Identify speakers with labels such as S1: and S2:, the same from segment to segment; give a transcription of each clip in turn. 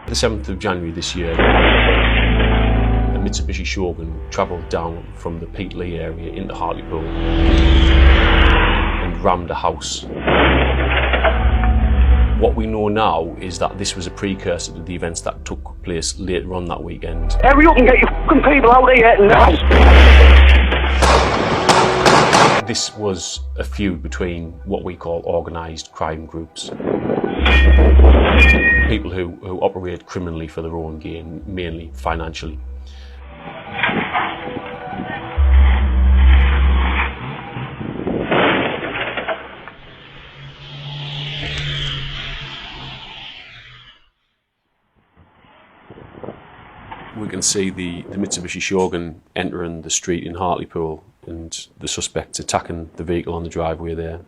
S1: The 7th of January this year, a Mitsubishi Shogun travelled down from the Leigh area into Hartlepool and rammed a house. What we know now is that this was a precursor to the events that took place later on that weekend.
S2: Hurry up and get your fucking people out of here now!
S1: This was a feud between what we call organised crime groups. People who operate criminally for their own gain, mainly financially. We can see the Mitsubishi Shogun entering the street in Hartlepool and the suspects attacking the vehicle on the driveway there.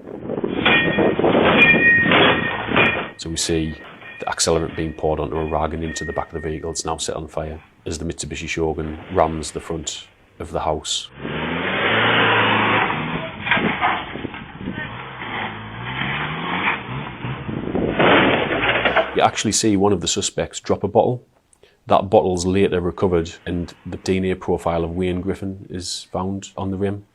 S1: So we see the accelerant being poured onto a rag and into the back of the vehicle. It's now set on fire as the Mitsubishi Shogun rams the front of the house. You actually see one of the suspects drop a bottle. That bottle's later recovered and the DNA profile of Wayne Griffin is found on the rim.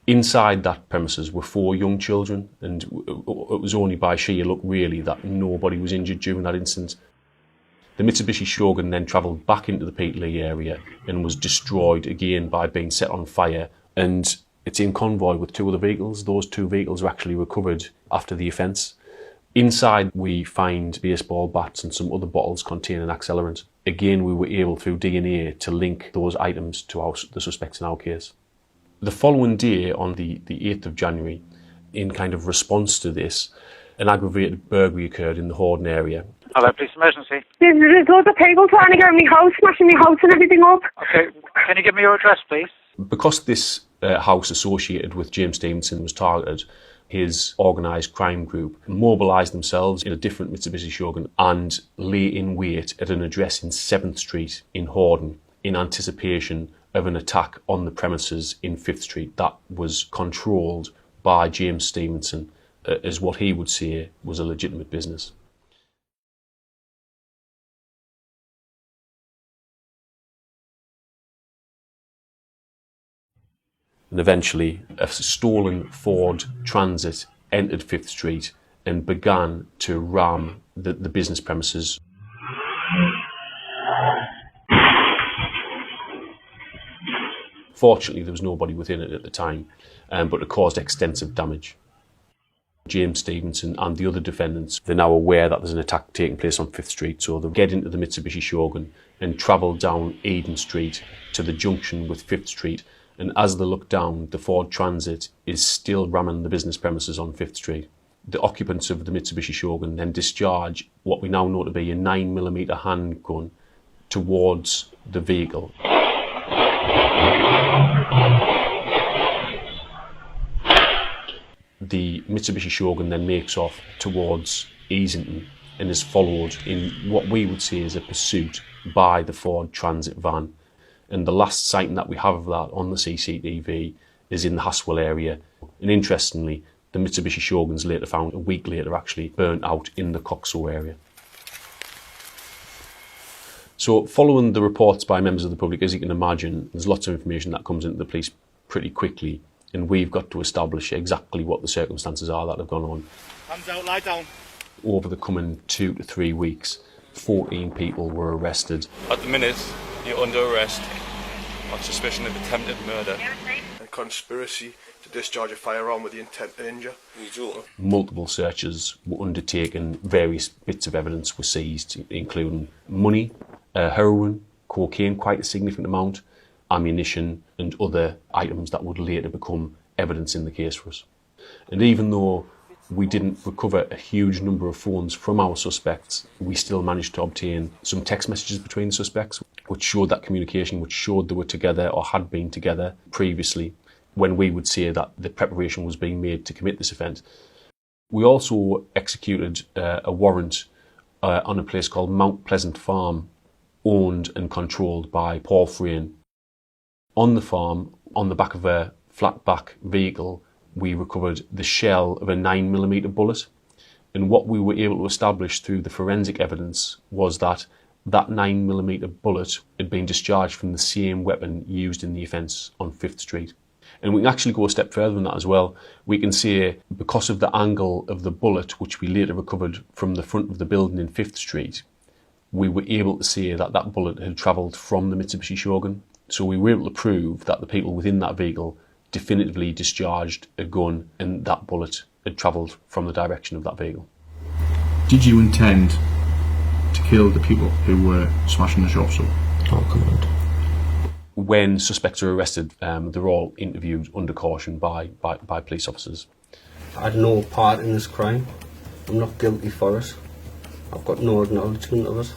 S1: Inside that premises were 4 young children, and it was only by sheer luck really that nobody was injured during that incident. The Mitsubishi Shogun then travelled back into the Leigh area and was destroyed again by being set on fire, and it's in convoy with 2 other vehicles. Those 2 vehicles were actually recovered after the offence. Inside we find baseball bats and some other bottles containing accelerant. Again, we were able through DNA to link those items to the suspects in our case. The following day, on the 8th of January, in kind of response to this, an aggravated burglary occurred in the Horden area.
S3: Hello, police emergency.
S2: There's loads of people trying to get in my house, smashing my house and everything up.
S3: Okay, can you give me your address, please?
S1: Because this house associated with James Stephenson was targeted, his organised crime group mobilised themselves in a different Mitsubishi Shogun and lay in wait at an address in 7th Street in Horden in anticipation of an attack on the premises in 5th Street that was controlled by James Stephenson as what he would say was a legitimate business. And eventually, a stolen Ford Transit entered 5th Street and began to ram the business premises. Fortunately, there was nobody within it at the time, but it caused extensive damage. James Stephenson and the other defendants, they're now aware that there's an attack taking place on 5th Street, so they get into the Mitsubishi Shogun and travel down Eden Street to the junction with 5th Street. And as they look down, the Ford Transit is still ramming the business premises on 5th Street. The occupants of the Mitsubishi Shogun then discharge what we now know to be a 9mm handgun towards the vehicle. The Mitsubishi Shogun then makes off towards Easington and is followed in what we would say is a pursuit by the Ford Transit van. And the last sighting that we have of that on the CCTV is in the Haswell area. And interestingly, the Mitsubishi Shogun's later found, a week later actually, burnt out in the Coxo area. So following the reports by members of the public, as you can imagine, there's lots of information that comes into the police pretty quickly, and we've got to establish exactly what the circumstances are that have gone on.
S4: Hands out, lie down.
S1: Over the coming 2 to 3 weeks, 14 people were arrested.
S4: At the minute, you're under arrest on suspicion of attempted murder
S5: and conspiracy to discharge a firearm with the intent to injure.
S1: Multiple searches were undertaken, various bits of evidence were seized, including money, heroin, cocaine, quite a significant amount, ammunition and other items that would later become evidence in the case for us. And even though we didn't recover a huge number of phones from our suspects, we still managed to obtain some text messages between the suspects which showed that communication, which showed they were together or had been together previously when we would say that the preparation was being made to commit this offence. We also executed a warrant on a place called Mount Pleasant Farm, owned and controlled by Paul Frain. On the farm, on the back of a flat back vehicle, we recovered the shell of a 9mm bullet, And what we were able to establish through the forensic evidence was that that 9mm bullet had been discharged from the same weapon used in the offence on 5th Street. And we can actually go a step further than that as well. We can say, because of the angle of the bullet, which we later recovered from the front of the building in 5th Street, we were able to say that that bullet had travelled from the Mitsubishi Shogun. So we were able to prove that the people within that vehicle definitively discharged a gun and that bullet had travelled from the direction of that vehicle.
S6: Did you intend to kill the people who were smashing the shops up?
S7: Oh, come on.
S1: When suspects are arrested, they're all interviewed under caution by police officers.
S7: I had no part in this crime. I'm not guilty for it. I've got no acknowledgement of it.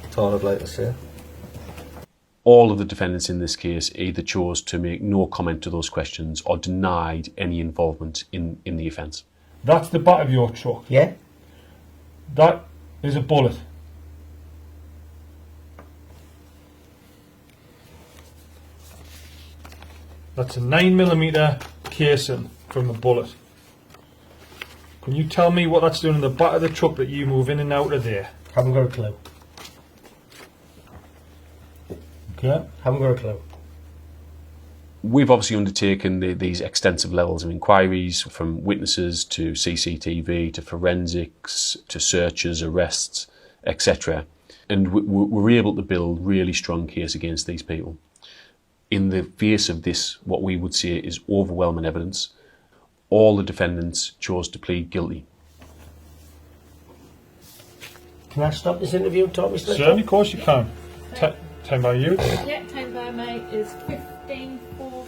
S7: That's all I'd like to say.
S1: All of the defendants in this case either chose to make no comment to those questions or denied any involvement in the offence.
S8: That's the back of your truck.
S7: Yeah?
S8: That is a bullet. That's a 9mm casing from the bullet. Can you tell me what that's doing in the back of the truck that you move in and out of there?
S9: Haven't got a clue.
S8: Okay.
S9: Haven't got a clue.
S1: We've obviously undertaken these extensive levels of inquiries, from witnesses to CCTV to forensics to searches, arrests, etc. And we're able to build really strong case against these people. In the face of this, what we would say is overwhelming evidence, all the defendants chose to plead guilty.
S9: Can I stop this interview and talk, Mr.
S8: Certainly, of course you can. Time by you.
S10: Yeah, time by me is 15:45.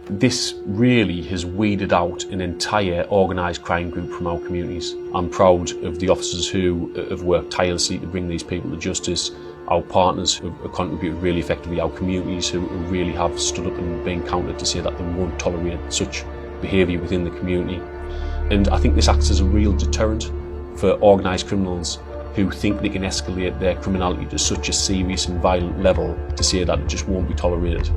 S1: This really has weeded out an entire organised crime group from our communities. I'm proud of the officers who have worked tirelessly to bring these people to justice, our partners who have contributed really effectively, our communities who really have stood up and been counted to say that they won't tolerate such behaviour within the community. And I think this acts as a real deterrent for organised criminals who think they can escalate their criminality to such a serious and violent level to say that it just won't be tolerated.